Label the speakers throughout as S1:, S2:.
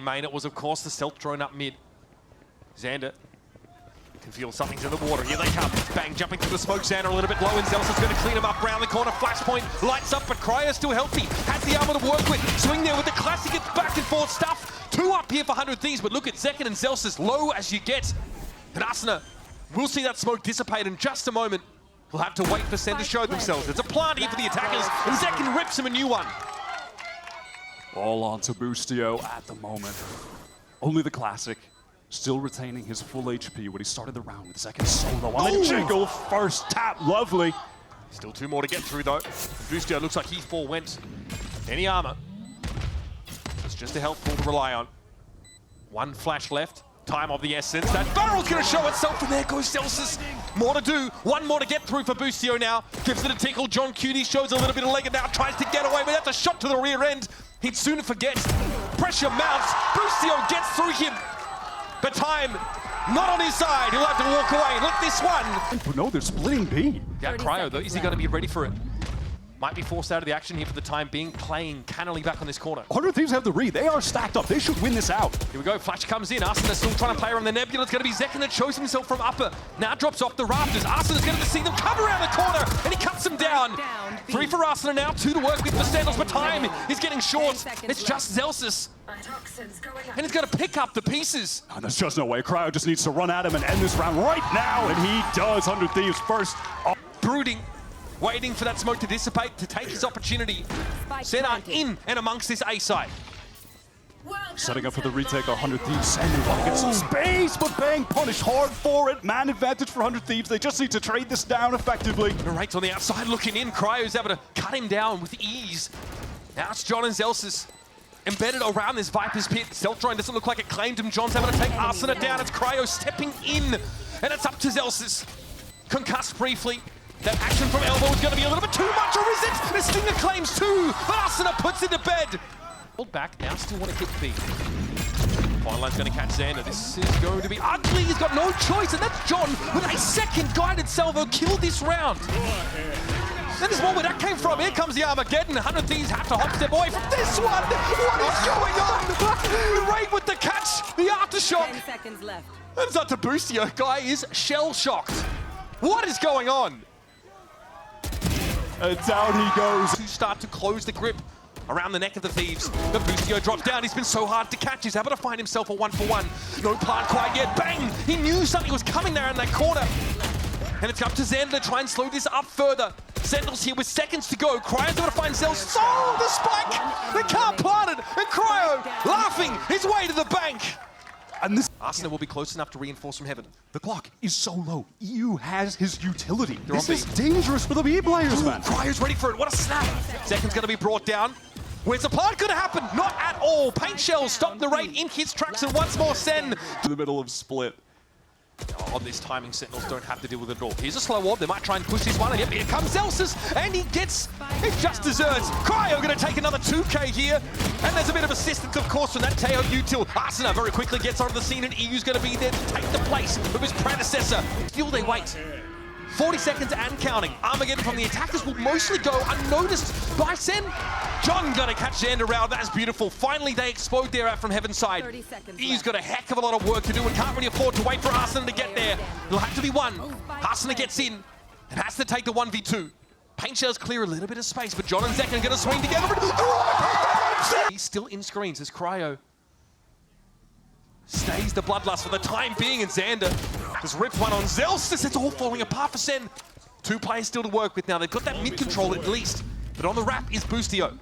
S1: Main, it was of course the stealth drone up mid. Xander can feel something's in the water. Here they come. Bang, jumping through the smoke. Xander a little bit low, and Zealous is going to clean him up round the corner. Flashpoint lights up, but Cryo's still healthy. Has the armor to work with. Swing there with the classic. It's back and forth stuff. 2 up here for 100 Thieves, but look at Zekin and Zealous as low as you get. And Asuna will see that smoke dissipate in just a moment. We'll have to wait for Sen to show themselves. It's a plant here for the attackers, and Zekin rips him a new one.
S2: All on to Boostio at the moment. Only the classic, still retaining his full HP when he started the round with second solo on the jiggle. First tap, lovely.
S1: Still 2 more to get through though. Boostio looks like he forewent. Any armor. It's just a health pool to rely on. 1 flash left. Time of the essence. That barrel's going to show itself, and there goes Celsius. More to do. 1 more to get through for Boostio now. Gives it a tickle. John Cutie shows a little bit of leg and now tries to get away, but that's a shot to the rear end. He'd sooner forget. Pressure mounts. Boostio gets through him. But time not on his side. He'll have to walk away. Look, this one.
S2: But no, they're splitting B.
S1: Yeah, Cryo though, is he going to be ready for it? Might be forced out of the action here for the time being, playing cannily back on this corner.
S2: 100 Thieves have the read. They are stacked up. They should win this out.
S1: Here we go. Flash comes in. Arsene still trying to play around the nebula. It's going to be Zekin that shows himself from upper. Now drops off the rafters. Arsene's going to see them come around the corner, and he cuts them down. 3 for Arsene now, 2 to work with for Sentinels, but time is getting short. It's just Zelsis. And he's going to pick up the pieces.
S2: Oh, there's just no way. Cryo just needs to run at him and end this round right now, and he does. 100 Thieves first.
S1: Brooding. Waiting for that smoke to dissipate, to take his opportunity. Senna in and amongst this A side.
S2: Setting up for the retake, 100 Thieves. Senna want to get some space, but Bang punished hard for it. Man advantage for 100 Thieves. They just need to trade this down effectively.
S1: Narrate's on the outside looking in. Cryo's able to cut him down with ease. Now it's John and Zelsis embedded around this Viper's pit. Stealth drone doesn't look like it claimed him. John's able to take Arsene down. It's Cryo stepping in, and it's up to Zelsis. Concussed briefly. That action from elbow is going to be a little bit too much, or is it? The Stinger claims 2, but Arsene puts it to bed. Hold back, now still want to hit B. Final line's going to catch Xander. This is going to be ugly. He's got no choice, and that's John with a second guided salvo killed this round. Then there's more where that came from. Here comes the Armageddon. 100 Thieves have to hop step away from this one. What is going on? Raid with the catch, the aftershock.
S3: 10 seconds left.
S1: That's not to Boostio. Guy is shell-shocked. What is going on?
S2: And down he goes.
S1: To start to close the grip around the neck of the Thieves. The Boostio drops down. He's been so hard to catch. He's able to find himself a 1-for-1. No plant quite yet. Bang! He knew something was coming there in that corner. And it's up to Xander to try and slow this up further. Sentinels here with seconds to go. Cryo's able to find Zealous. Oh, the spike! They can't plant it. And Cryo laughing his way to the bank.
S2: And this
S1: Arsene will be close enough to reinforce from heaven.
S2: the clock is so low. EU has his utility.
S1: They're
S2: This
S1: on
S2: is
S1: B.
S2: dangerous for the B players, man.
S1: Cryo's ready for it. What a snap. Zekin's going to be brought down. Where's the plant going to happen? Not at all. Paint shells stop the rate in his tracks, and once more Sen.
S2: To the middle of split.
S1: On this timing, Sentinels don't have to deal with it at all. Here's a slow orb. They might try and push this one. And yep, here comes Zelsis, and he gets it just deserves. Cryo going to take another 2K here. And there's a bit of assistance, of course, from that Teo util. Arsene very quickly gets onto the scene, and EU's going to be there to take the place of his predecessor. Still, they wait. 40 seconds and counting. Armageddon from the attackers will mostly go unnoticed by Sen. John gonna catch Xander out. That is beautiful. Finally, they explode there out from Heaven's side.
S3: 30 seconds
S1: He's
S3: left.
S1: got a heck of a lot of work to do and can't really afford to wait for Arsene to get there. It'll have to be 1. Arsene gets in and has to take the 1v2. Paint shells clear a little bit of space, but John and Zekin are gonna swing together. He's still in screens as Cryo stays the bloodlust for the time being, and Xander just ripped one on Zelsis. It's all falling apart for Sen. 2 players still to work with now. They've got that mid-control at least. But on the wrap is Boostio.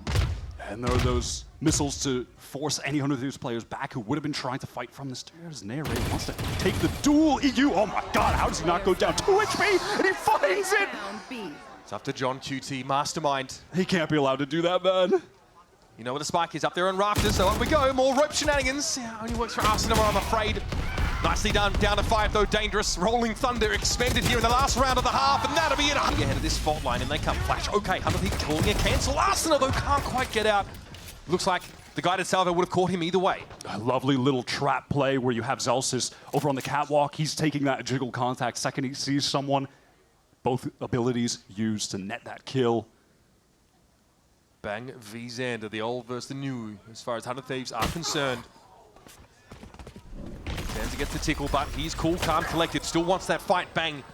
S2: And there are those missiles to force any 100 Thieves players back who would have been trying to fight from the stairs. Narrate wants to take the duel. EU, oh my god, how does he not go down? 2 HP, and he finds it!
S3: Round B.
S1: It's up to John QT, mastermind.
S2: He can't be allowed to do that, man.
S1: You know where the spike is, up there on rafters, so up we go. More rope shenanigans. Yeah, only works for Arsene, I'm afraid. Nicely done, down to 5 though, dangerous. Rolling Thunder expended here in the last round of the half, and that'll be it. Ahead of this fault line, and they come flash. Okay, 100 Thieves calling a cancel. Arsene though can't quite get out. Looks like the guided salvo would have caught him either way.
S2: A lovely little trap play where you have Zelsis over on the catwalk. He's taking that jiggle contact. Second he sees someone, both abilities used to net that kill.
S1: Bang v Xander, the old versus the new, as far as 100 Thieves are concerned. Frenzy gets the tickle, but he's cool, calm, collected. Still wants that fight. Bang.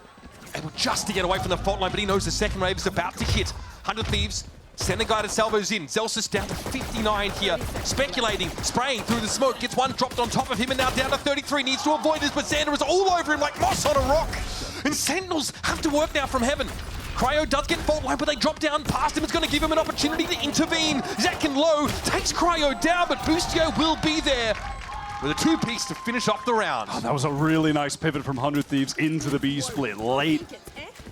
S1: Able just to get away from the fault line, but he knows the second wave is about to hit. 100 Thieves. Sending guided salvos in. Zelsis down to 59 here. Speculating, spraying through the smoke. Gets one dropped on top of him and now down to 33. Needs to avoid this, but Xander is all over him like moss on a rock. And Sentinels have to work now from heaven. Cryo does get fault line, but they drop down past him. It's going to give him an opportunity to intervene. Zek and Low takes Cryo down, but Boostio will be there with a two-piece to finish off the round.
S2: Oh, that was a really nice pivot from 100 Thieves into the B split late.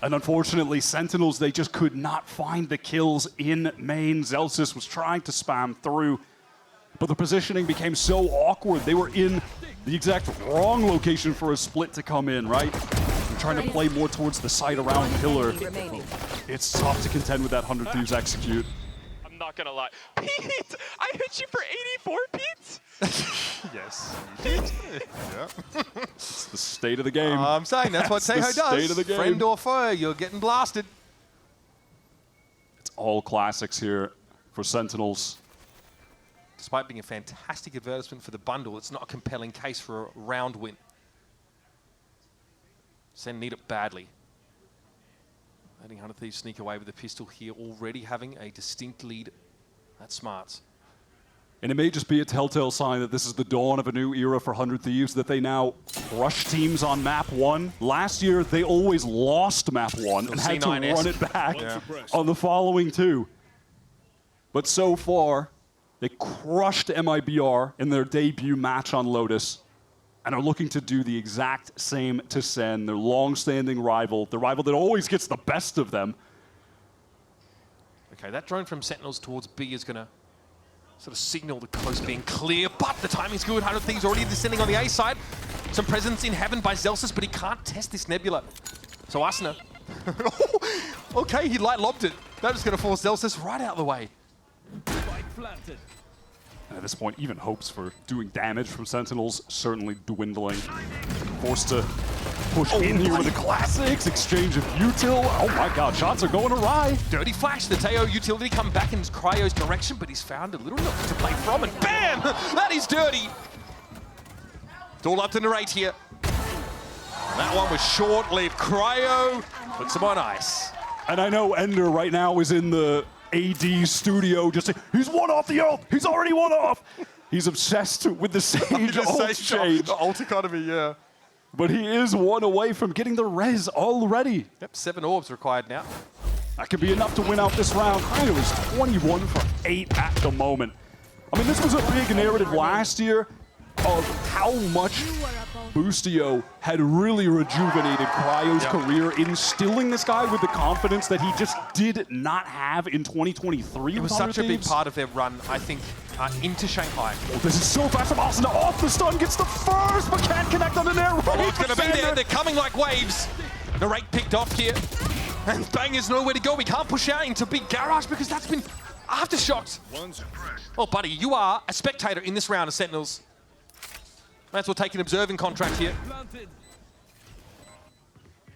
S2: And unfortunately, Sentinels, they just could not find the kills in main. Zelsis was trying to spam through, but the positioning became so awkward. They were in the exact wrong location for a split to come in, right? They're trying to play more towards the side around pillar. It's tough to contend with that 100 Thieves execute.
S3: I'm not gonna lie. Pete, I hit you for 84, Pete?
S1: Yes.
S2: Yeah. It's the state of the game.
S1: I'm saying that's what Seho does.
S2: State of the game.
S1: Friend or foe, you're getting blasted.
S2: It's all classics here for Sentinels.
S1: Despite being a fantastic advertisement for the bundle, it's not a compelling case for a round win. Sen need it badly. Letting 100 Thieves sneak away with the pistol here, already having a distinct lead. That's smart.
S2: And it may just be a telltale sign that this is the dawn of a new era for 100 Thieves, that they now crush teams on map 1. Last year, they always lost map 1 and had to run it back on the following 2. But so far, they crushed MIBR in their debut match on Lotus and are looking to do the exact same to Sen, their long-standing rival, the rival that always gets the best of them.
S1: Okay, that drone from Sentinels towards B is going to sort of signal the coast being clear, but the timing's good. 100 Thieves already descending on the A side. Some presence in heaven by Zelsis, but he can't test this Nebula. So Asuna, okay, he light lobbed it. That is going to force Zelsis right out of the way.
S2: And at this point, even hopes for doing damage from Sentinels certainly dwindling. Forced to push in here with the classics, exchange of util. Oh my god, shots are going awry.
S1: Dirty flash, the Teo utility come back in Cryo's direction, but he's found a little nook to play from, and bam! That is dirty. It's all up to narrate here. That one was short-lived. Cryo puts him on ice.
S2: And I know Ender right now is in the AD studio just saying, he's one off the ult! He's already one off! He's obsessed with the Sage ult change.
S1: The ult economy, yeah.
S2: But he is one away from getting the res already.
S1: Yep, 7 orbs required now.
S2: That could be enough to win out this round. Cryo is 21 for 8 at the moment. I mean, this was a big narrative last year of how much Boostio had really rejuvenated Cryo's career, instilling this guy with the confidence that he just did not have in 2023.
S1: It was such a big part of their run, I think, into Shanghai.
S2: Oh, this is so fast from Austin. Off the stun, gets the first, but can't connect on the net.
S1: Oh, it's going to be there. They're coming like waves. The rake picked off here. And Bang is nowhere to go. We can't push out into big garage because that's been aftershocks. Oh, buddy, you are a spectator in this round of Sentinels. Might as well take an observing contract here.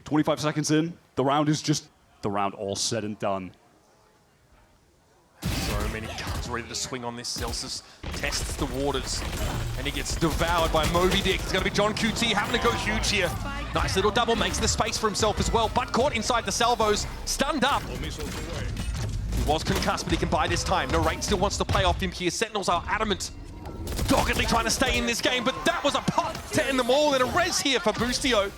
S2: 25 seconds in, the round is just the round all said and done.
S1: So many guns ready to swing on this. Zelsis tests the waters, and he gets devoured by Moby Dick. It's going to be John QT having to go huge here. Nice little double, makes the space for himself as well, but caught inside the salvos, stunned up. He was concussed, but he can buy this time. Narrate still wants to play off him here. Sentinels are adamant, doggedly trying to stay in this game, but that was a pot to end them all, and a res here for Boostio.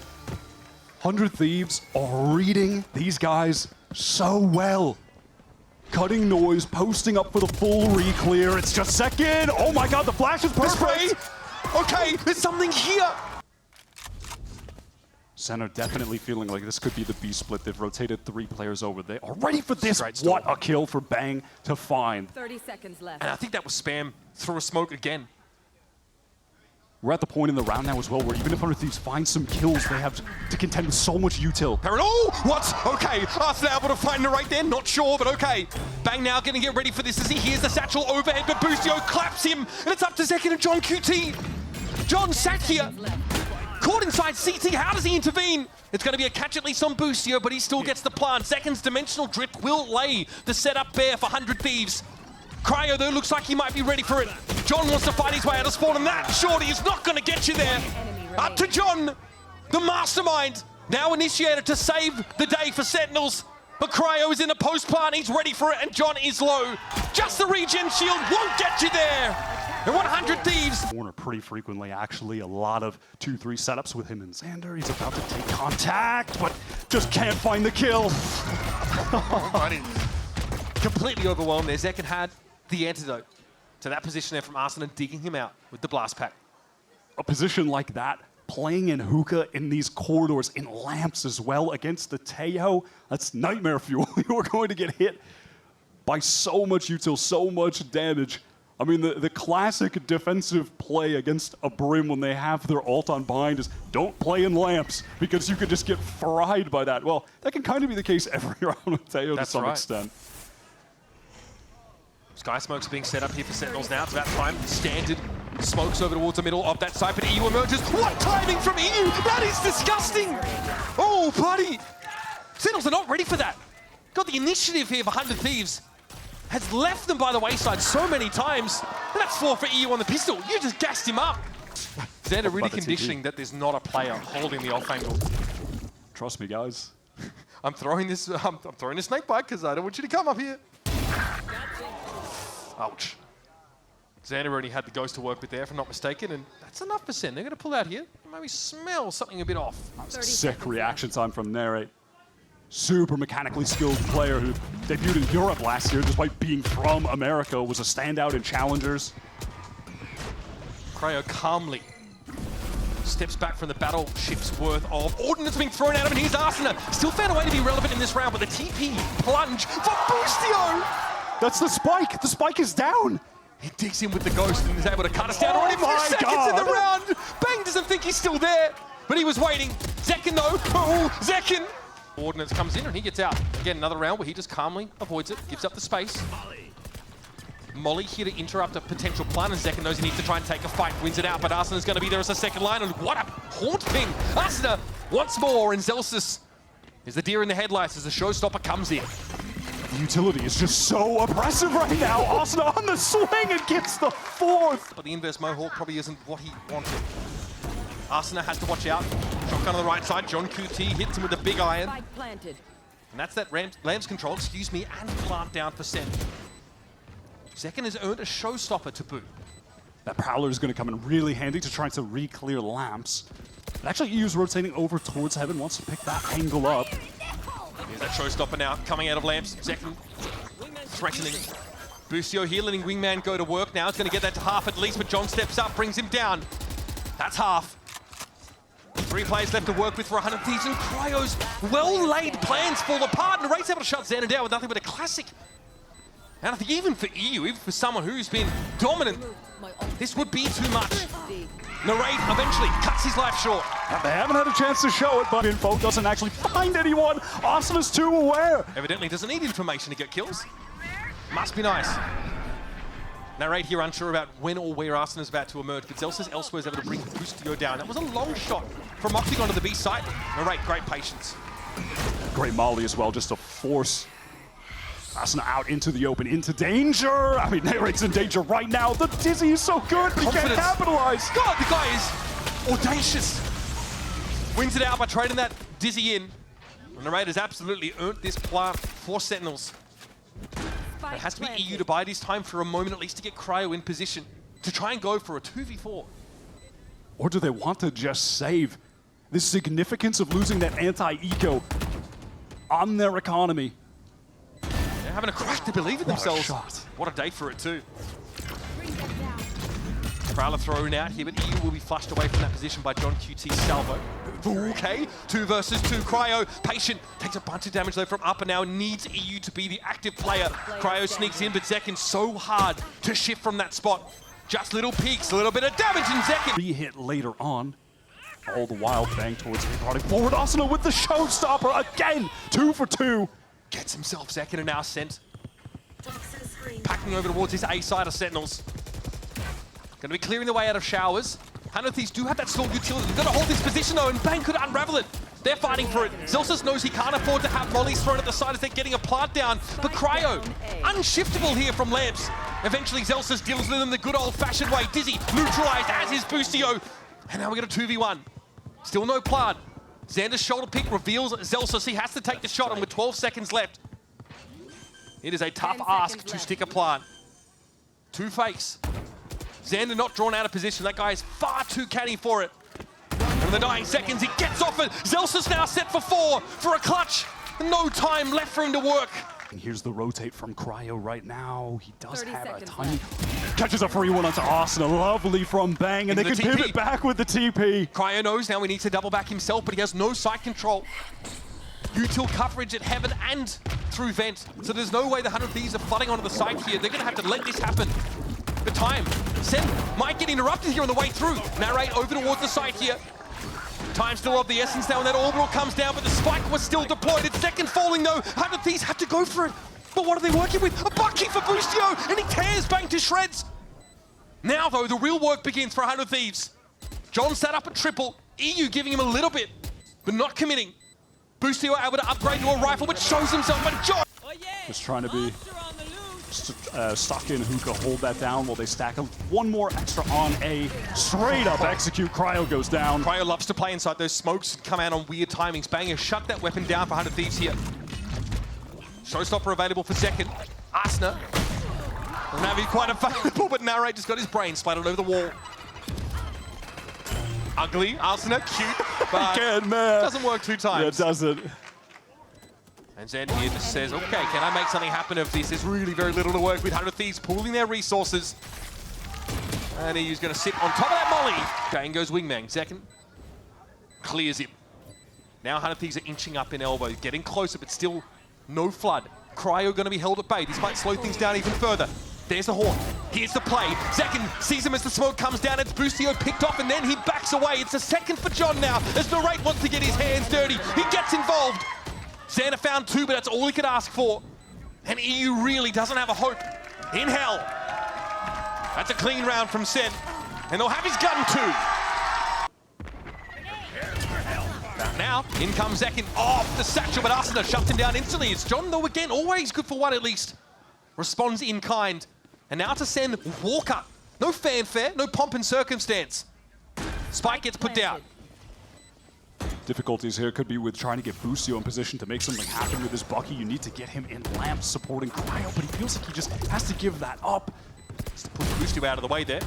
S2: 100 Thieves are reading these guys so well. Cutting noise, posting up for the full re-clear. It's just second. Oh my god, the flash is perfect.
S1: Okay, there's something here.
S2: Center definitely feeling like this could be the B split. They've rotated 3 players over. They are ready for this. What a kill for Bang to find.
S4: 30 seconds left.
S1: And I think that was spam through a smoke again.
S2: We're at the point in the round now as well where even if 100 Thieves find some kills, they have to contend with so much util.
S1: Oh, what? Okay, Arsenal able to find the right there, not sure, but okay. Bang now gonna get ready for this as he hears the satchel overhead, but Boostio claps him, and it's up to Zek and John QT. John sat here, caught inside CT, how does he intervene? It's gonna be a catch at least on Boostio, but he still gets the plant. Second's dimensional drift will lay the setup bare for 100 Thieves. Cryo, though, looks like he might be ready for it. John wants to fight his way out of spawn, and that shorty is not going to get you there. Up to John, the mastermind, now initiated to save the day for Sentinels. But Cryo is in a post plant, he's ready for it, and John is low. Just the regen shield won't get you there. And 100 Thieves.
S2: Corner pretty frequently, actually. A lot of 2-3 setups with him and Xander. He's about to take contact, but just can't find the kill.
S1: Completely overwhelmed there. Zekin had the antidote to that position there from Arsenal, digging him out with the blast pack.
S2: A position like that, playing in hookah in these corridors, in lamps as well, against the Teo, that's nightmare fuel. You are going to get hit by so much util, so much damage. I mean, the classic defensive play against a Brim when they have their ult on bind is don't play in lamps because you could just get fried by that. Well, that can kind of be the case every round with Teo to some extent.
S1: Sky smokes are being set up here for Sentinels now. It's about time. Standard smokes over towards the middle of that side, but EU emerges. What timing from EU? That is disgusting! Oh, buddy! Sentinels are not ready for that. Got the initiative here for 100 Thieves. Has left them by the wayside so many times. And that's 4 for EU on the pistol. You just gassed him up. Xander really conditioning that there's not a player holding the off angle.
S2: Trust me, guys.
S1: I'm throwing this snake bite because I don't want you to come up here. Ouch. Xander already had the ghost to work with there, if I'm not mistaken, and that's enough percent. They're going to pull out here. Maybe smell something a bit off.
S2: Sick reaction time from Narrate. Super mechanically skilled player who debuted in Europe last year despite being from America, was a standout in challengers.
S1: Cryo calmly steps back from the battleship's worth of ordnance being thrown at him, and here's Arsena. Still found a way to be relevant in this round, but the TP plunge for Boostio!
S2: That's the spike! The spike is down!
S1: He digs in with the ghost and is able to cut us down already 4 seconds in the round! Bang doesn't think he's still there, but he was waiting. Zekin though, oh, Zekin! Ordnance comes in and he gets out. Again, another round where he just calmly avoids it, gives up the space. Molly here to interrupt a potential plan, and Zekin knows he needs to try and take a fight, wins it out, but Arsena's going to be there as a second line, and what a haunt ping! Arsena once more, and Zelsis is the deer in the headlights as the showstopper comes in.
S2: The utility is just so oppressive right now. Arsena on the swing and gets the 4th.
S1: But the inverse Mohawk probably isn't what he wanted. Arsena has to watch out. Shotgun on the right side. John QT hits him with a big iron. And that's that Lamb's control, and plant down for Sen. Zekin has earned a showstopper to boot.
S2: That Prowler is going to come in really handy to try to re-clear lamps. But actually, EU's rotating over towards Heaven, wants to pick that angle up.
S1: Here's that showstopper now, coming out of lamps. Zekin threatening. Boostio here, letting Wingman go to work now. It's going to get that to half at least, but John steps up, brings him down. That's half. 3 players left to work with for 100 Thieves, and Cryo's well-laid plans fall apart, and Narrate's able to shut Xander down with nothing but a classic. And I think even for EU, even for someone who's been dominant, this would be too much. Narrate eventually cuts his life short.
S2: They haven't had a chance to show it, but info doesn't actually find anyone. Arsena's too aware.
S1: Evidently doesn't need information to get kills. Must be nice. Narrate here unsure about when or where Arsena's about to emerge, but Zelsis elsewhere is able to bring Boostio down. That was a long shot from Octagon to the B site. Narrate, great patience.
S2: Great molly as well, just to force Arsena out into the open, into danger. I mean, Narrate's in danger right now. The Dizzy is so good, but he can't capitalize.
S1: God, the guy is audacious. Wins it out by trading that Dizzy in. And Narrate has absolutely earned this plant for Sentinels. It has to be EU to buy this time for a moment at least to get Cryo in position to try and go for a 2v4.
S2: Or do they want to just save the significance of losing that anti-eco on their economy?
S1: They're having a crack to believe in themselves.
S2: Shot.
S1: What a day for it too. Prowler thrown out here, but EU will be flushed away from that position by John QT's salvo. Okay, 2 versus 2. Cryo, patient, takes a bunch of damage though from up and now needs EU to be the active player. Cryo sneaks in, but Zekin so hard to shift from that spot. Just little peaks, a little bit of damage in Zekin.
S2: Re-hit later on. All the while bang towards him, running forward. Arsena with the showstopper again. 2 for 2.
S1: Gets himself Zekin and now sent. Packing over towards his A side of Sentinels. Going to be clearing the way out of showers. 100 Thieves do have that stall utility. They've got to hold this position though, and Bang could unravel it. They're fighting for it. Zelsis knows he can't afford to have mollies thrown at the side as they're getting a plant down. But Cryo, unshiftable here from Lamps. Eventually Zelsis deals with them the good old-fashioned way. Dizzy neutralized as is Boostio. And now we get a 2v1. Still no plant. Xander's shoulder pick reveals Zelsus. He has to take the shot, and with 12 seconds left, it is a tough ask to stick a plant. 2 fakes. Xander not drawn out of position. That guy is far too canny for it. And in the dying seconds, he gets off it. Zelsus now set for 4 for a clutch. No time left for him to work.
S2: And here's the rotate from Cryo right now. He does have a
S4: seconds
S2: tiny... Catches a free one onto Arsenal. Lovely from Bang, and they can pivot back with the TP.
S1: Cryo knows now he needs to double back himself, but he has no site control. Util coverage at Heaven and through Vent. So there's no way the 100 Thieves are flooding onto the site here. They're going to have to let this happen. The time. Sen might get interrupted here on the way through. Narrate over towards the site here. Time still of the essence now, and that orbital comes down, but the spike was still deployed. It's second falling though. 100 Thieves have to go for it. But what are they working with? A bucky for Boostio, and he tears Bang to shreds. Now though, the real work begins for 100 Thieves. John set up a triple. EU giving him a little bit, but not committing. Boostio able to upgrade to a rifle, but shows himself. But John
S2: just trying to be stuck in who can hold that down while they stack one more extra on A. Straight up execute. Cryo goes down.
S1: Cryo loves to play inside those smokes and come out on weird timings. Banger shut that weapon down for 100 Thieves here. Showstopper available for second. Arsena doesn't have it quite available, but Narrate just got his brain splattered over the wall. Ugly, Arsena, cute, but
S2: Again, man.
S1: doesn't work 2 times.
S2: Yeah, it doesn't.
S1: And Zen here just says, okay, can I make something happen of this? There's really very little to work with. 100 Thieves pooling their resources. And he's going to sit on top of that molly. Bang goes Wingman. Second clears him. Now 100 Thieves are inching up in elbow, getting closer, but still no flood. Cryo going to be held at bay. This might slow things down even further. There's the horn. Here's the play. Zekin sees him as the smoke comes down. It's Boostio picked off, and then he backs away. It's a second for John now, as Narrate wants to get his hands dirty. He gets involved. Xander found 2, but that's all he could ask for. And EU really doesn't have a hope in hell. That's a clean round from Sen. And they'll have his gun too. Now, in comes Zekin off the satchel, but Arsena shoved him down instantly. It's John, though, again, always good for 1 at least. Responds in kind. And now to send Walker. No fanfare, no pomp and circumstance. Spike gets put down.
S2: Difficulties here could be with trying to get Boostio in position to make something happen with his Bucky. You need to get him in lamp supporting Cryo, but he feels like he just has to give that up.
S1: Just to push Boostio out of the way there.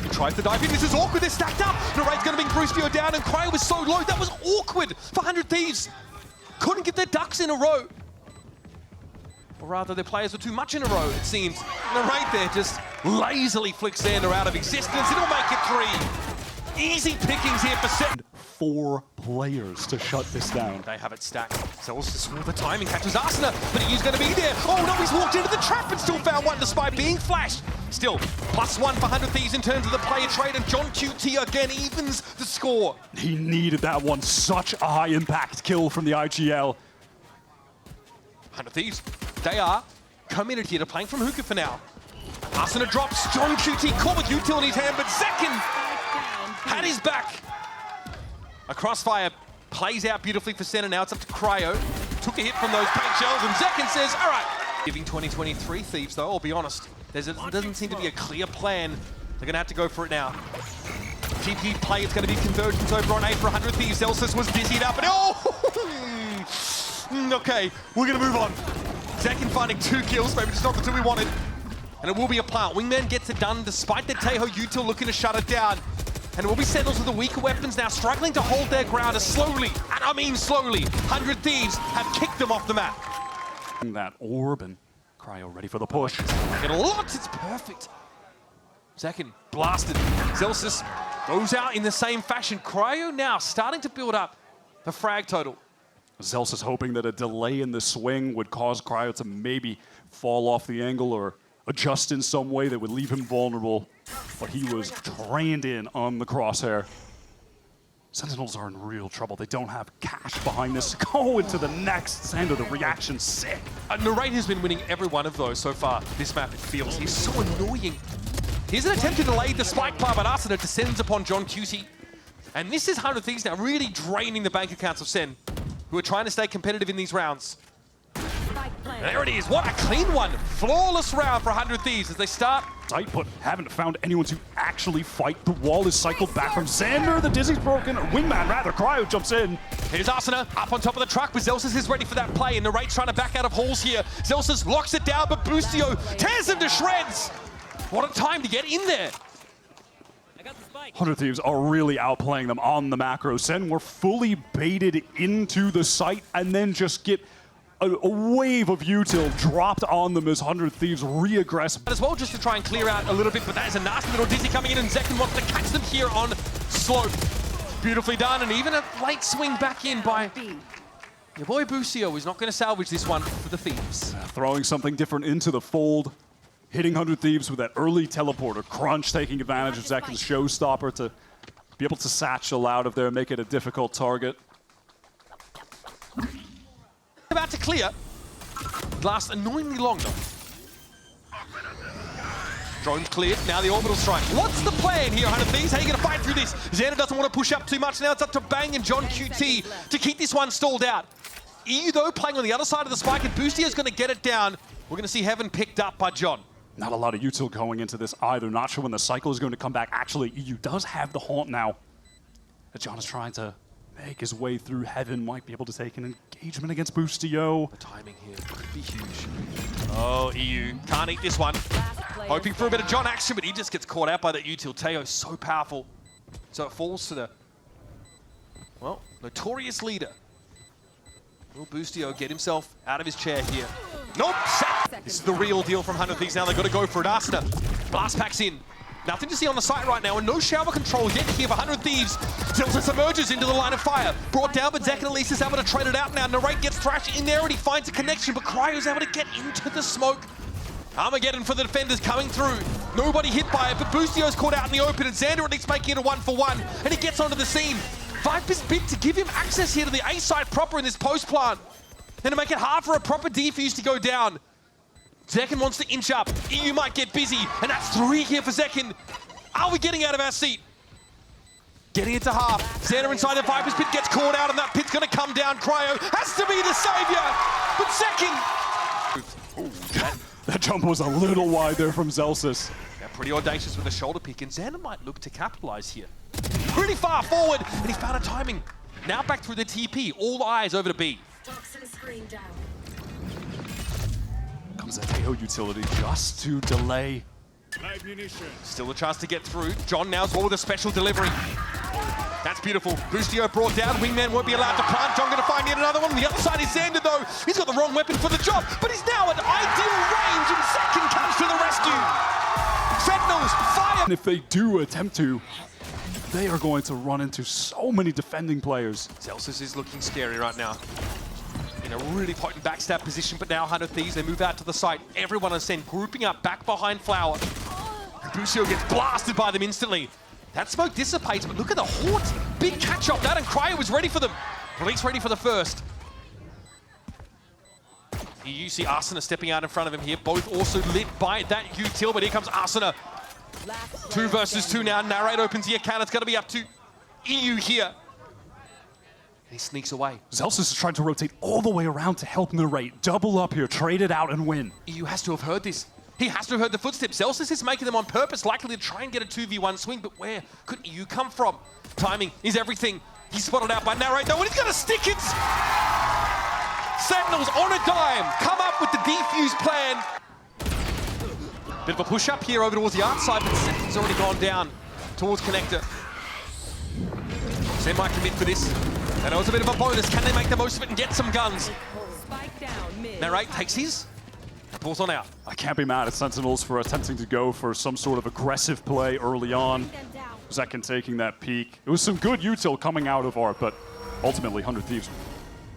S1: He tries to dive in. This is awkward. They're stacked up. Narrate's going to bring Boostio down, and Cryo was so low. That was awkward for 100 Thieves. Couldn't get their ducks in a row. Or rather, their players were too much in a row, it seems. Narrate there just lazily flicks Xander out of existence. It'll make it 3. Easy pickings here for Sen.
S2: 4 players to shut this down.
S1: They have it stacked. Zelsus all the time and catches Arsena, but he's going to be there. Oh no, he's walked into the trap and still found 1 despite being flashed. Still, +1 for 100 Thieves in terms of the player trade, and John QT again evens the score.
S2: He needed that one. Such a high impact kill from the IGL.
S1: 100 Thieves, they are committed here to playing from hookah for now. Arsena drops. John QT caught with util in his hand, but Zekin had his back. A crossfire plays out beautifully for Sentinel. Now it's up to Cryo. Took a hit from those paint shells, and Zekin says, all right. Giving 2023 Thieves, though, I'll be honest. There doesn't seem to be a clear plan. They're going to have to go for it now. TP play, it's going to be convergence over on A for 100 Thieves. Zelsus was dizzied up, and okay, we're going to move on. Zekin finding 2 kills, maybe just not the 2 we wanted. And it will be a plant. Wingman gets it done despite the Teho util looking to shut it down. And it will be Sentinels with the weaker weapons now struggling to hold their ground as slowly, and I mean slowly, 100 Thieves have kicked them off the map.
S2: That orb, and Cryo ready for the push.
S1: Get a lot, it's perfect. Zekin blasted. Zelsus goes out in the same fashion. Cryo now starting to build up the frag total.
S2: Zelsus hoping that a delay in the swing would cause Cryo to maybe fall off the angle or adjust in some way that would leave him vulnerable. But he was trained in on the crosshair. Sentinels are in real trouble. They don't have cash behind this. Go into the next. Xander, the reaction's sick.
S1: Narrate has been winning every one of those so far. This map, it feels. He's so annoying. Here's an attempt to delay the spike bar, but Arsena descends upon John QT. And this is 100 Thieves now really draining the bank accounts of Sen, who are trying to stay competitive in these rounds. There it is. What a clean one. Flawless round for 100 Thieves as they start
S2: Sight, but haven't found anyone to actually fight. The wall is cycled back from Xander. The Dizzy's broken. Wingman, rather. Cryo jumps in.
S1: Here's Arsena up on top of the truck, but Zelsis is ready for that play, and Narrate's trying to back out of halls here. Zelsis locks it down, but Boostio tears him to shreds. What a time to get in there.
S2: 100 Thieves are really outplaying them on the macro. Sen were fully baited into the site and then just get a wave of util dropped on them as 100 Thieves re-aggress.
S1: As well, just to try and clear out a little bit, but that is a nasty little Dizzy coming in, and Zekin wants to catch them here on slope. Beautifully done, and even a late swing back in by your boy Boostio is not going to salvage this one for the Thieves.
S2: Throwing something different into the fold, hitting 100 Thieves with that early teleporter. Crunch taking advantage of Zekin's showstopper to be able to satchel out of there, make it a difficult target.
S1: About to clear. Lasts annoyingly long though. Drone's cleared, now the orbital strike. What's the plan here, 100 Thieves? How are you gonna fight through this? Xander doesn't want to push up too much. Now it's up to Bang and John QT to keep this one stalled out. EU though, playing on the other side of the spike, and Boostio's gonna get it down. We're gonna see Heaven picked up by John.
S2: Not a lot of util going into this either. Not sure when the cycle is going to come back. Actually, EU does have the haunt now. John is trying to make his way through Heaven. Might be able to take an engagement against Boostio.
S1: The timing here could be huge. Oh, EU can't eat this one. Hoping for a bit of John action, but he just gets caught out by that util. Teo is so powerful. So it falls to the, well, notorious leader. Will Boostio get himself out of his chair here? Nope! This is the real deal from 100 Thieves now. They've got to go for it. Arsena, blast packs in. Nothing to see on the site right now, and no shower control yet here for 100 Thieves. Zelsis emerges into the line of fire. Brought down, but Zekin at least is able to trade it out now. Narrate gets thrashed in there, and he finds a connection, but Cryo's able to get into the smoke. Armageddon for the defenders coming through. Nobody hit by it, but Boostio's caught out in the open, and Xander at least making it a 1-for-1, and he gets onto the scene. Viper's bid to give him access here to the A site proper in this post plant, and to make it hard for a proper defuse to go down. Zekin wants to inch up. EU might get busy, and that's 3 here for Zekin. Are we getting out of our seat? Getting it to half. Xander inside the Viper's pit gets caught out, and that pit's going to come down. Cryo has to be the savior, but Zekin...
S2: That jump was a little wide there from Zelsis.
S1: Yeah, pretty audacious with a shoulder pick, and Xander might look to capitalize here. Pretty far forward, and he found a timing. Now back through the TP, all eyes over to B.
S2: Comes a Teo utility just to delay.
S1: Still a chance to get through. John now's well with a special delivery. That's beautiful. Boostio brought down. Wingman won't be allowed to plant. John going to find yet another one. On the other side is Xander, though. He's got the wrong weapon for the job, but he's now at ideal range, and Zekin comes to the rescue. Sentinels, fire!
S2: And if they do attempt to, they are going to run into so many defending players.
S1: Zelsis is looking scary right now. In a really potent backstab position, but now 100 Thieves, they move out to the site. Everyone is sent grouping up back behind Flower. Boostio gets blasted by them instantly. That smoke dissipates, but look at the haunt. Big catch up that, and Cryo was ready for them. Or at least ready for the first. You see Arsena stepping out in front of him here, both also lit by that util, but here comes Arsena. 2 versus 2 now. Narrate opens the account. It's going to be up to EU here. And he sneaks away.
S2: Zelsis is trying to rotate all the way around to help Narrate. Double up here, trade it out and win.
S1: EU has to have heard this. He has to have heard the footsteps. Zelsis is making them on purpose, likely to try and get a 2v1 swing, but where could EU come from? Timing is everything. He's spotted out by Narrate, though, and he's going to stick it! Sentinels on a dime, come up with the defuse plan. Bit of a push up here over towards the art side, but Sentinel's already gone down towards Connector. Sen might commit for this. I know it's a bit of a bonus. Can they make the most of it and get some guns? Narrate takes his. Pulls on out.
S2: I can't be mad at Sentinels for attempting to go for some sort of aggressive play early on. Zekin taking that peek. It was some good util coming out of Art, but ultimately 100 Thieves.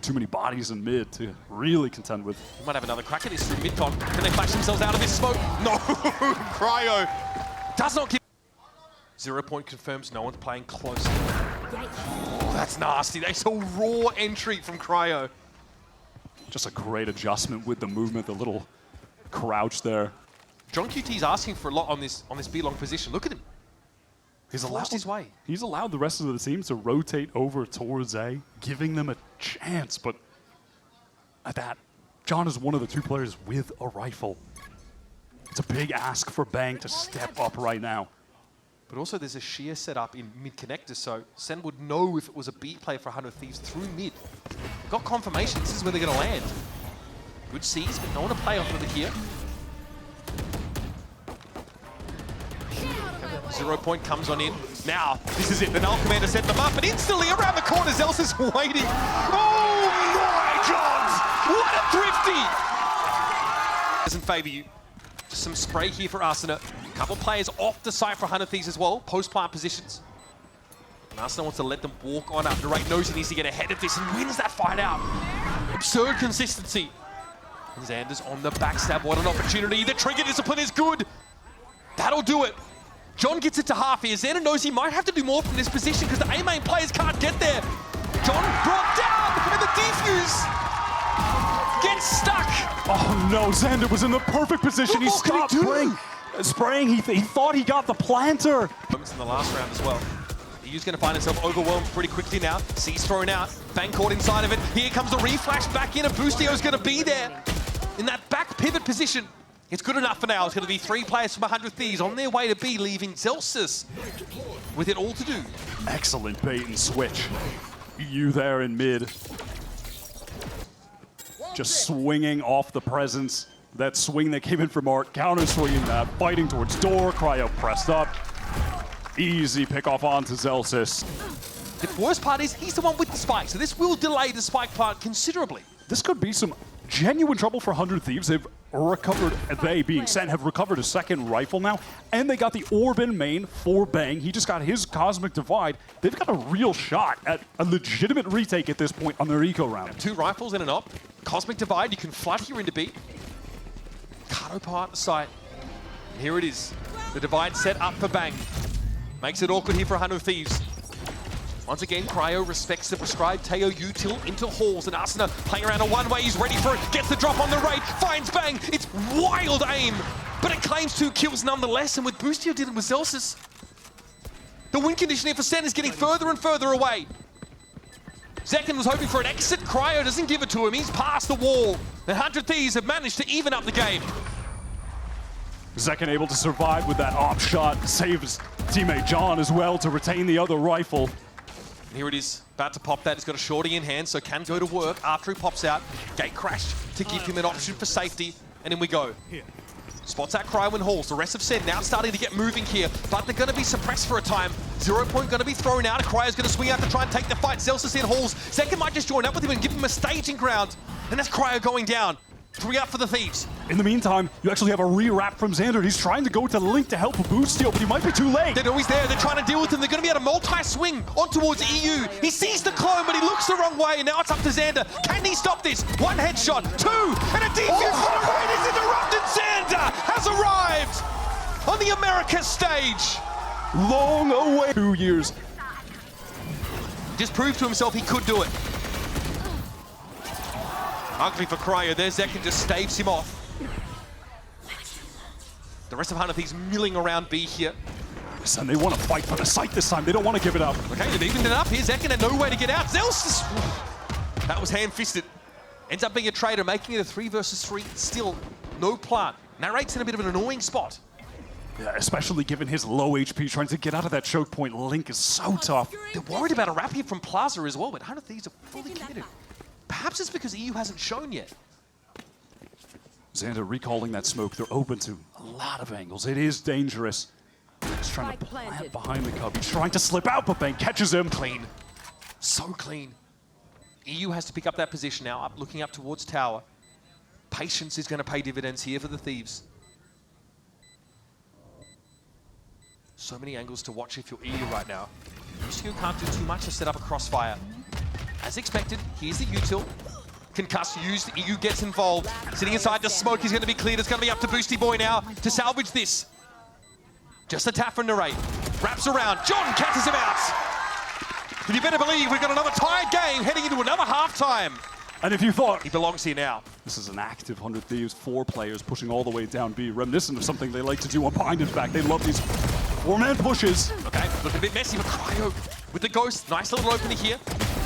S2: Too many bodies in mid to really contend with.
S1: We might have another crack at this through mid-con. Can they flash themselves out of this smoke? No! Cryo does not give... 0 point confirms no one's playing close. Oh, that's nasty. They saw raw entry from Cryo.
S2: Just a great adjustment with the movement, the little crouch there.
S1: John QT's asking for a lot on this B-long position. Look at him.
S2: He's
S1: allowed his way.
S2: He's allowed the rest of the team to rotate over towards A, giving them a chance. But at that, John is one of the 2 players with a rifle. It's a big ask for Bang to step up right now.
S1: But also there's a shear set up in mid-connector, so Sen would know if it was a B play for 100 Thieves through mid. Got confirmation, this is where they're going to land. Good C's, but no one to play off of it here. 0 point comes on in. Now, this is it. The Null Commander set them up, and instantly around the corner, Zels is waiting. Oh my God! What a thrifty! Doesn't favor you. Just some spray here for Arsena. A couple players off the site for 100 Thieves as well. Post-plant positions. And Arsena wants to let them walk on up. Narrate knows he needs to get ahead of this and wins that fight out. Absurd consistency. And Xander's on the backstab. What an opportunity. The trigger discipline is good. That'll do it. John gets it to half here. Xander knows he might have to do more from this position because the A-main players can't get there. John brought down, and the defuse gets stuck.
S2: Oh no, Xander was in the perfect position. He stopped spraying. He thought he got the planter.
S1: Moments in the last round as well. EU's going to find himself overwhelmed pretty quickly now. C's thrown out. Bang caught inside of it. Here comes the reflash back in, and Boostio's going to be there in that back pivot position. It's good enough for now. It's going to be 3 players from 100 Thieves on their way to B, leaving Zelsis with it all to do.
S2: Excellent bait and switch. EU there in mid. Just swinging off the presence. That swing that came in from Art, counter swinging that, fighting towards door, Cryo pressed up. Easy pick off onto Zelsis.
S1: The worst part is he's the one with the spike, so this will delay the spike part considerably.
S2: This could be some genuine trouble for 100 Thieves. They've recovered, they being Sen, have recovered a second rifle now, and they got the orb in main for Bang. He just got his Cosmic Divide. They've got a real shot at a legitimate retake at this point on their eco round.
S1: 2 rifles and an op. Cosmic Divide, you can flood here into B. Cardo part the site. And here it is. The divide set up for Bang. Makes it awkward here for 100 Thieves. Once again, Cryo respects the prescribed Teo util into halls, and Arsena playing around a one-way. He's ready for it. Gets the drop on the raid. Finds Bang. It's wild aim, but it claims 2 kills nonetheless. And with Boostio dealing with Zelsis, the win condition here for Sen is getting further and further away. Zekin was hoping for an exit. Cryo doesn't give it to him. He's past the wall. The 100 Thieves have managed to even up the game.
S2: Zekin able to survive with that op shot. Saves teammate John as well to retain the other rifle.
S1: And here it is, about to pop that. He's got a shorty in hand, so can go to work after he pops out. Gate crash to give him an option for safety, and in we go. Spots out Cryo and Halls. The rest of Sen now starting to get moving here, but they're going to be suppressed for a time. 0 point going to be thrown out. Cryo's going to swing out to try and take the fight. Zelsis in Halls. Zekin might just join up with him and give him a staging ground, and that's Cryo going down. 3 up for the Thieves.
S2: In the meantime, you actually have a re-wrap from Xander. He's trying to go to the link to help Boostio, but he might be too late.
S1: They know he's there. They're trying to deal with him. They're going to be at a multi-swing on towards EU. He sees the clone, but he looks the wrong way, and now it's up to Xander. Can he stop this? 1 headshot, 2, and a defense for the raid is interrupted. Xander has arrived on the America stage.
S2: Long away. 2 years.
S1: Just proved to himself he could do it. Ugly for Cryo. There, Zekin just staves him off. The rest of 100 Thieves milling around B here.
S2: And they want to fight for the site this time. They don't want to give it up.
S1: Okay, they've evened it up. Here's Zekin and no way to get out. Zelsis! That was hand-fisted. Ends up being a traitor, making it a 3 versus 3. Still, no plant. Narrate's in a bit of an annoying spot.
S2: Yeah, especially given his low HP, trying to get out of that choke point. Link is so tough.
S1: They're worried about a wrap here from Plaza as well, but 100 Thieves are fully committed. Perhaps it's because EU hasn't shown yet.
S2: Xander recalling that smoke. They're open to a lot of angles. It is dangerous. He's trying to plant behind the cub. He's trying to slip out, but Bang catches him.
S1: Clean. So clean. EU has to pick up that position now, up, looking up towards tower. Patience is going to pay dividends here for the Thieves. So many angles to watch if you're EU right now. Boostio can't do too much to set up a crossfire. As expected, here's the util. Concuss used, EU gets involved. Sitting inside the smoke, he's going to be cleared. It's going to be up to Boosty Boy now to salvage this. Just a tap from Narrate. Wraps around, John catches him out. And you better believe we've got another tied game heading into another halftime.
S2: And if you thought
S1: he belongs here now.
S2: This is an active 100 Thieves, 4 players pushing all the way down B, reminiscent of something they like to do on Behind His Back. They love these 4-man pushes.
S1: Okay, looking a bit messy for Cryo with the Ghost. Nice little opening here.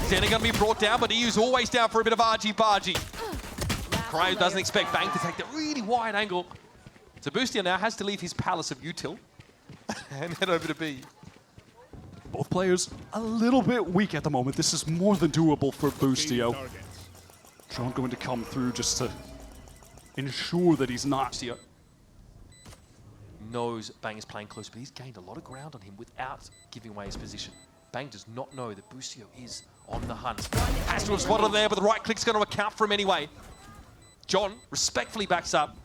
S1: Xander going to be brought down, but EU's always down for a bit of argy-bargy. Cryo doesn't expect Bang to take the really wide angle So Boostia now has to leave his palace of util and head over to B.
S2: Both players a little bit weak at the moment. This is more than doable for Boostio. Sean going to come through just to ensure that he's not.
S1: Boostio knows Bang is playing close, but he's gained a lot of ground on him without giving away his position. Bang does not know that Boostio is on the hunt. Has to have spotted him there, but the right click's going to account for him anyway. John respectfully backs up.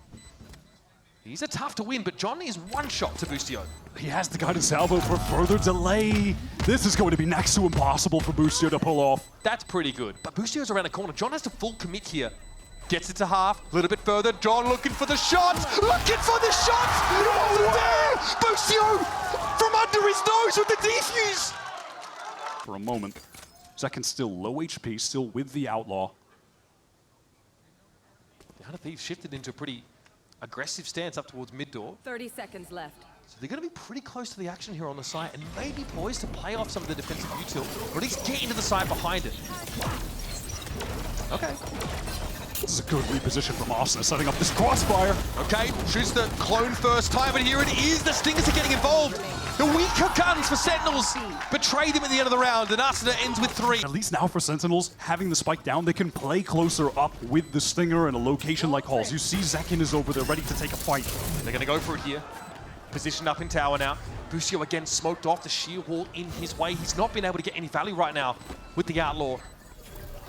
S1: These are tough to win, but John is one shot to Boostio.
S2: He has the guidance salvo for further delay. This is going to be next to impossible for Boostio to pull off.
S1: That's pretty good, but Boostio's around the corner. John has to full commit here. Gets it to half, a little bit further. John looking for the shot, looking for the shot! Oh, there! Boostio from under his nose with the defuse!
S2: For a moment, Second still low HP, still with the Outlaw.
S1: The Hunter Thieves shifted into a pretty aggressive stance up towards mid door.
S4: 30 seconds left.
S1: So they're going to be pretty close to the action here on the site and maybe poised to play off some of the defensive util, or at least get into the side behind it. Okay.
S2: This is a good reposition from Austin, setting up this crossfire.
S1: Okay, shoots the clone first time, but here it is. The Stingers are getting involved. The weaker guns for Sentinels betray them at the end of the round, and Arsenal ends with 3.
S2: At least now for Sentinels, having the spike down, they can play closer up with the Stinger in a location like Halls. You see Zekin is over there, ready to take a fight.
S1: They're going to go for it here. Positioned up in tower now. Boostio again smoked off the sheer wall in his way. He's not been able to get any value right now with the Outlaw.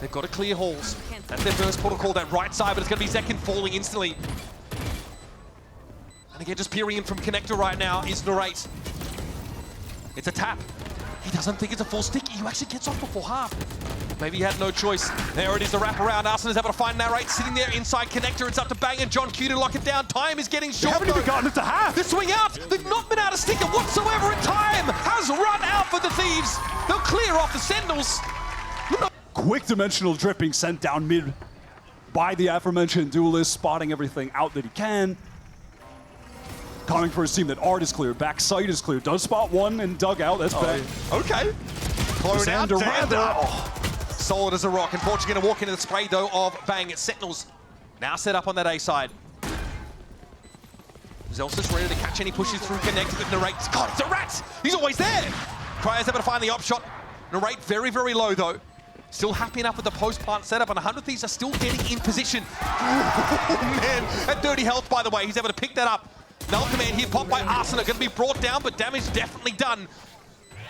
S1: They've got to clear halls. That's their first protocol, that right side, but it's going to be Zekin falling instantly. And again, just peering in from Connector right now is Narrate. It's a tap. He doesn't think it's a full stick. He actually gets off before half. Maybe he had no choice. There it is, the wrap around. Arsenal is able to find Narrate sitting there inside Connector. It's up to Bang and John Q to lock it down. Time is getting short.
S2: They haven't even gotten it to half.
S1: The swing out. They've not been able to stick it whatsoever, and time has run out for the Thieves. They'll clear off the Sentinels.
S2: Quick dimensional dripping sent down mid by the aforementioned duelist, spotting everything out that he can. Coming for his team, that art is clear, backside is clear. Does spot one and dug out, that's bad.
S1: Okay. Clone out,
S2: Xander.
S1: Oh. Solid as a rock. Unfortunately, going to walk into the spray, though, of Bang. It's Sentinels now set up on that A side. Zelsis ready to catch any pushes through Connect with Narrate. God, it's a rat! He's always there! Cryo's able to find the op shot. Narrate very, very low, though. Still happy enough with the post-plant setup, and 100 Thieves are still getting in position. Oh, man. At 30 health, by the way. He's able to pick that up. Null command here, popped by Arsenal. Going to be brought down, but damage definitely done.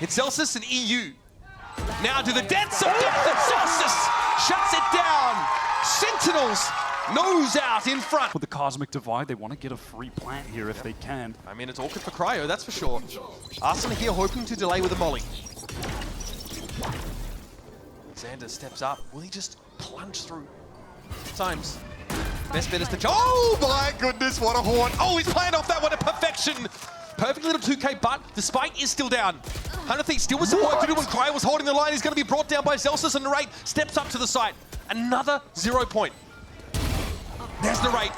S1: It's Zelsis and EU. Now to the depths of death, and Zelsis shuts it down. Sentinels nose out in front.
S2: With the Cosmic Divide, they want to get a free plant here if they can.
S1: I mean, it's awkward for Cryo, that's for sure. Arsenal here hoping to delay with a molly. Xander steps up. Will he just plunge through? Times. Best bet is to... Oh my goodness, what a horn. Oh, he's playing off that one to perfection. Perfect little 2K, but the spike is still down. 100 Thieves still with some work to do when Cryo was holding the line. He's going to be brought down by Zelsis, and Narrate steps up to the site. Another 0 point. There's Narrate.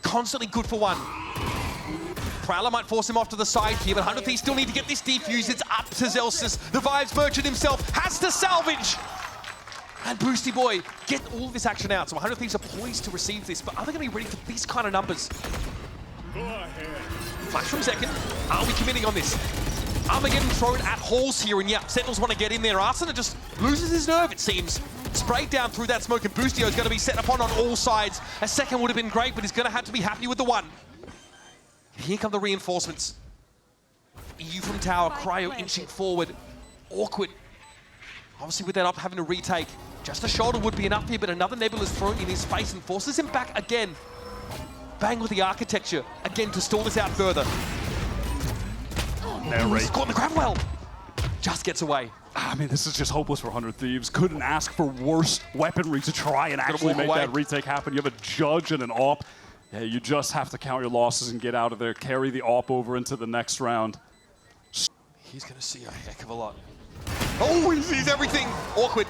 S1: Constantly good for one. Prowler might force him off to the side here, but 100 Thieves still need to get this defuse. It's up to Zelsis. The Vibes Merchant himself has to salvage. And Boosty Boy get all of this action out. So 100 Thieves are poised to receive this, but are they going to be ready for these kind of numbers? Flash from Second. Are we committing on this? Armageddon thrown at Halls here, and yeah, Sentinels want to get in there. Arsenal just loses his nerve, it seems. Sprayed down through that smoke, and Boostio is going to be set upon on all sides. A second would have been great, but he's going to have to be happy with the one. Here come the reinforcements. EU from tower, Cryo inching forward. Awkward. Obviously with that up, having to retake. Just a shoulder would be enough here, but another Nebula is thrown in his face and forces him back again. Bang with the architecture, again to stall this out further. He's caught in the grab well. Just gets away.
S2: I mean, this is just hopeless for 100 Thieves. Couldn't ask for worse weaponry to try and actually make that retake happen. You have a Judge and an AWP. Yeah, you just have to count your losses and get out of there. Carry the AWP over into the next round.
S1: He's going to see a heck of a lot. Oh, he sees everything. Awkward.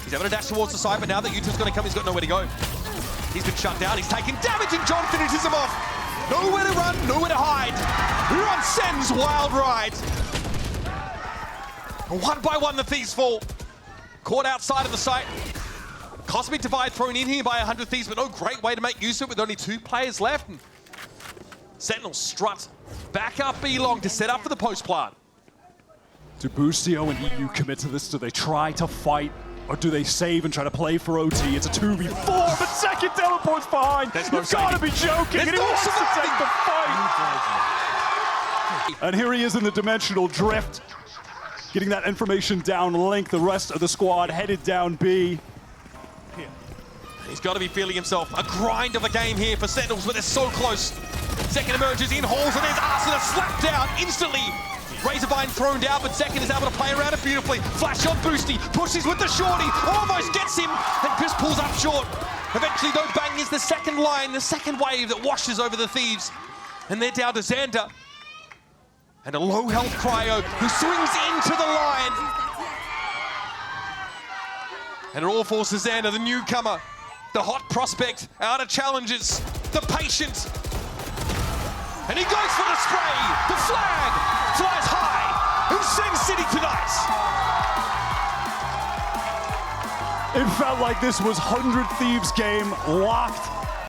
S1: He's able to dash towards the side, but now that U2's going to come, he's got nowhere to go. He's been shut down. He's taking damage, and John finishes him off. Nowhere to run, nowhere to hide. We're on Sen's wild ride. One by one, the Thieves fall. Caught outside of the site. Cosmic Divide thrown in here by 100 Thieves, but no great way to make use of it with only 2 players left. And Sentinels strut back up B-Long to set up for the post plant.
S2: Do Boostio and EU commit to this? Do they try to fight? Or do they save and try to play for OT? It's a 2v4, but second teleports behind.
S1: There's no
S2: You've got to be joking, and he wants to take the fight. And here he is in the dimensional drift, getting that information down Link. The rest of the squad headed down B.
S1: He's got to be feeling himself. A grind of a game here for Sentinels, but they're so close. Second emerges in halls, and there's Arsena slapped down instantly. Razorvine thrown down, but Second is able to play around it beautifully. Flash on Boosty, pushes with the shorty, almost gets him, and just pulls up short. Eventually, though, Bang is the second line, the second wave that washes over the Thieves. And they're down to Xander. And a low health Cryo who swings into the line. And it all falls to Xander, the newcomer, the hot prospect, out of challenges, the patient. And he goes for the spray. The flag flies high. Who sings City tonight?
S2: It felt like this was 100 Thieves game locked